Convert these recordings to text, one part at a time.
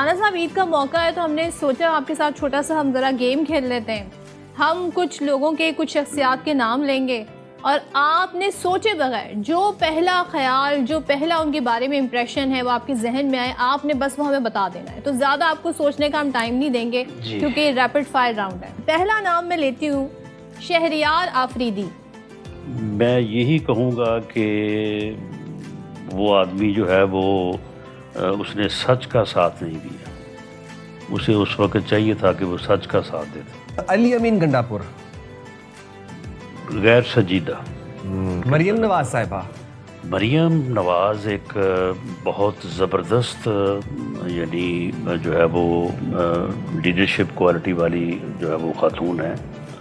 राना साहब, ईद का मौका है तो हमने सोचा आपके साथ छोटा सा हम ज़रा गेम खेल लेते हैं। हम कुछ लोगों के, कुछ शख्सियात के नाम लेंगे और आपने सोचे बगैर जो पहला ख्याल, जो पहला उनके बारे में इम्प्रेशन है वो आपके जहन में आए, आपने बस वो हमें बता देना है। तो ज़्यादा आपको सोचने का हम टाइम नहीं देंगे क्योंकि रैपिड फायर राउंड है। पहला नाम मैं लेती हूँ शहरियार आफरीदी। मैं यही कहूँगा कि वो आदमी जो है वो उसने सच का साथ नहीं दिया। उसे उस वक्त चाहिए था कि वो सच का साथ देता। अली अमीन गंडापुर। गैर सजीदा। मरियम नवाज साहिबा। मरियम नवाज एक बहुत ज़बरदस्त यानी जो है वो लीडरशिप क्वालिटी वाली जो है वो खातून है।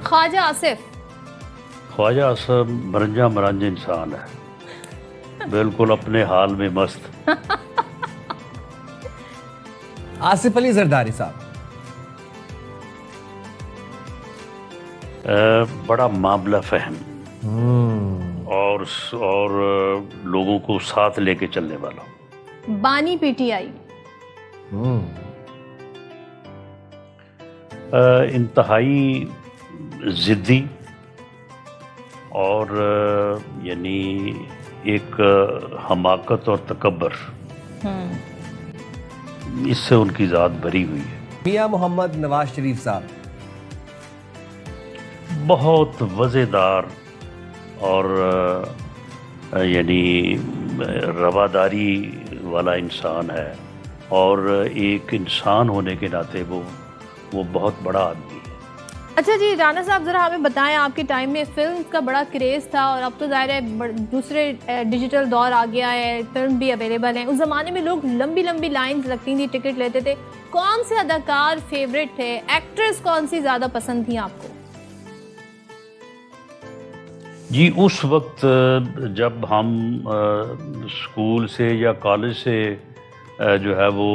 ख्वाजा आसिफ। ख्वाजा आसिफ मरंजा मरांज इंसान है, बिल्कुल अपने हाल में मस्त। आसिफ अली जरदारी साहब। बड़ा मामला फहम और लोगों को साथ लेके चलने वाला। बानी पीटीआई। इंतहाई जिद्दी और यानी एक हमाकत और तकब्बर, इससे उनकी ज़ात भरी हुई है। मियां मोहम्मद नवाज शरीफ साहब। बहुत वज़ेदार और यानी रवादारी वाला इंसान है और एक इंसान होने के नाते वो बहुत बड़ा आदमी है। अच्छा जी, राना साहब ज़रा हमें बताएं, आपके टाइम में फिल्म का बड़ा क्रेज़ था और अब तो ज़ाहिर है दूसरे डिजिटल दौर आ गया है, फिल्म भी अवेलेबल है। उस ज़माने में लोग लंबी लंबी लाइन्स लगती थी, टिकट लेते थे। कौन से अदाकार फेवरेट थे, एक्ट्रेस कौन सी ज़्यादा पसंद थी आपको? जी, उस वक्त जब हम स्कूल से या कॉलेज से जो है वो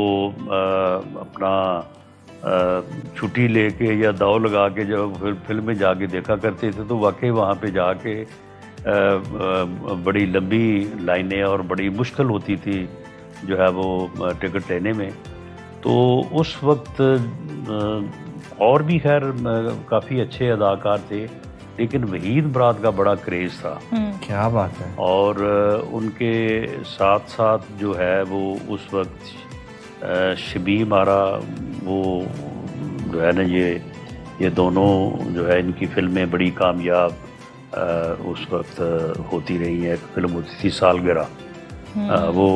अपना छुट्टी लेके या दौड़ लगा के जब फिल्म में जाके देखा करते थे तो वाकई वहाँ पे जाके बड़ी लंबी लाइनें और बड़ी मुश्किल होती थी जो है वो टिकट लेने में। तो उस वक्त और भी खैर काफ़ी अच्छे अदाकार थे, लेकिन वहीद मुराद का बड़ा क्रेज़ था। क्या बात है। और उनके साथ साथ जो है वो उस वक्त शबीम आरा, वो जो है ना ये दोनों जो है इनकी फिल्में बड़ी कामयाब उस वक्त होती रही हैं। एक फिल्म होती थी सालगिरह, वो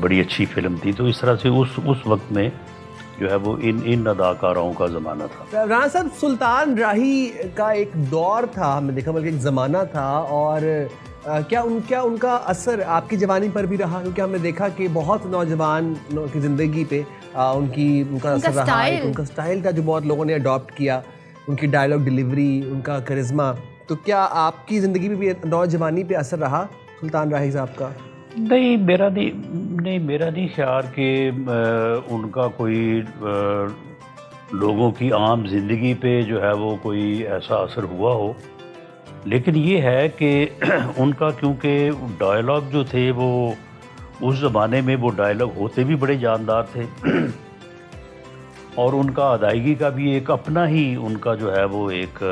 बड़ी अच्छी फिल्म थी। तो इस तरह से उस वक्त में जो है वो इन अदाकारों का ज़माना था। राना साहब, सुल्तान राही का एक दौर था, हमने देखा, बल्कि एक ज़माना था। और क्या उनका असर आपकी जवानी पर भी रहा? क्योंकि हमने देखा कि बहुत नौजवान की ज़िंदगी पे उनका असर रहा है। उनका स्टाइल था जो बहुत लोगों ने अडॉप्ट किया, उनकी डायलॉग डिलीवरी, उनका करिश्मा। तो क्या आपकी ज़िंदगी में भी नौजवानी पे असर रहा सुल्तान राही साहब का? नहीं, मेरा नहीं ख्याल कि उनका कोई लोगों की आम जिंदगी पे जो है वो कोई ऐसा असर हुआ हो। लेकिन ये है कि उनका क्योंकि डायलॉग जो थे वो उस ज़माने में वो डायलॉग होते भी बड़े जानदार थे और उनका अदायगी का भी एक अपना ही उनका जो है वो एक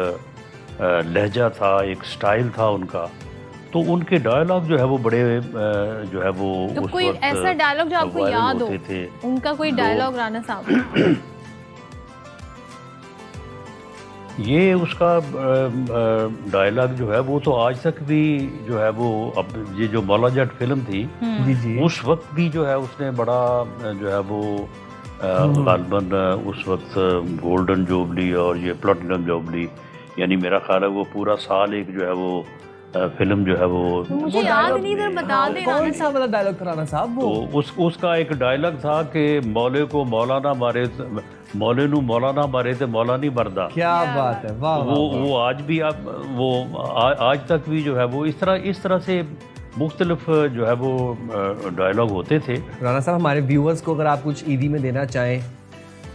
लहजा था, एक स्टाइल था उनका। तो उनके डायलॉग जो है वो बड़े जो है वो तो उस कोई वक्त ऐसा डायलॉग जो आपको याद हो थे। उनका कोई डायलॉग राना साहब? ये उसका डायलॉग जो है वो तो आज तक भी जो है वो, अब ये जो मौला जट फिल्म थी जी, उस वक्त भी जो है उसने बड़ा जो है वो गालबन उस वक्त गोल्डन जुबली और ये प्लैटिनम जुबली, यानी मेरा ख्याल है वो पूरा साल एक जो है वो फिल्म जो है वो मुझे याद नहीं, इधर बता दें। कौन सा वाला डायलॉग था राना साहब वो? तो उसका एक डायलॉग था कि मौले को मौला ना मारे, मौले नू मौला ना मारे तो मौला नहीं मरदा। क्या बात है, वाह। वो आज भी आप वो आज तक भी जो है वो इस तरह से मुख्तलिफ जो है वो डायलॉग होते थे। राना साहब, हमारे व्यूअर्स को अगर आप कुछ ईदी में देना चाहें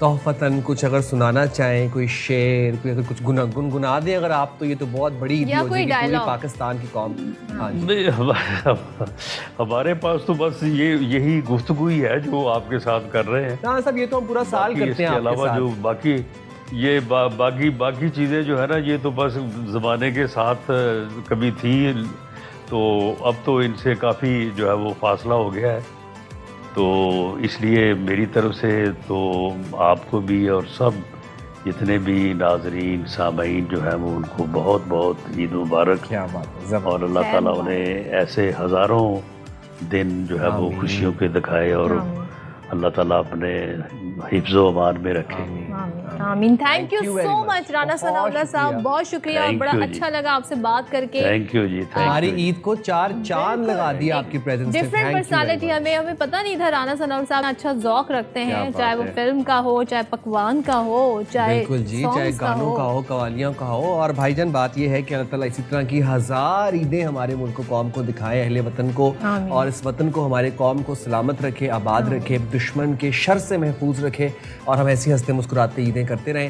तोहफतन कुछ अगर सुनाना चाहें, कोई शेर, कोई अगर कुछ गुनगुना दें अगर आप, तो ये तो बहुत बड़ी ईद या हो कोई जाएगी पूरी dialogue। पाकिस्तान की कौम। हाँ जी। नहीं, हमारे पास तो बस यही गुफ्तगू ही है जो आपके साथ कर रहे हैं। हाँ साहब, ये तो हम पूरा साल बाकी करते इसके हैं आपके अलावा साथ। जो बाकी ये बाकी चीज़ें जो है ना, ये तो बस ज़माने के साथ कभी थी, तो अब तो इनसे काफ़ी जो है वो फासला हो गया है। तो इसलिए मेरी तरफ से तो आपको भी और सब जितने भी नाजरीन सामीन जो है वो उनको बहुत बहुत ईद मुबारक। क्या बात है, जबरदस्त। और अल्लाह ताला उन्हें ऐसे हज़ारों दिन जो है वो आमीन। खुशियों के दिखाए और अल्लाह ताला अपने हिफ्ज़ो अमान में रखे। आमीन। Thank you Thank you very so much। Much Rana बहुत सनाउल्लाह साहब, शुक्रिया। बहुत शुक्रिया और Thank बड़ा you जी। अच्छा लगा आपसे बात करके। थैंक यू जी, थैंक हमारी यू। ईद को 4 चांद लगा दिया आपकी प्रेजेंस से। डिफरेंट पर्सनालिटी, हमें पता नहीं था राना सनाउल्लाह साहब अच्छा ज़ौक रखते क्या हैं, बात चाहे वो है। फिल्म का हो, चाहे पकवान का हो, चाहे बिल्कुल जी, चाहे songs गानों का हो, कवालियों का हो। और भाईजान बात ये है कि अल्लाह ताला इसी तरह की 1000 ईदें हमारे मुल्क कौम को दिखाए, अहले वतन को, आमीन। और इस वतन को हमारे कौम को सलामत रखे, आबाद रखे, दुश्मन के शर से महफूज रखे, और हम ऐसी हंसते मुस्कुराते ईदें करते रहें।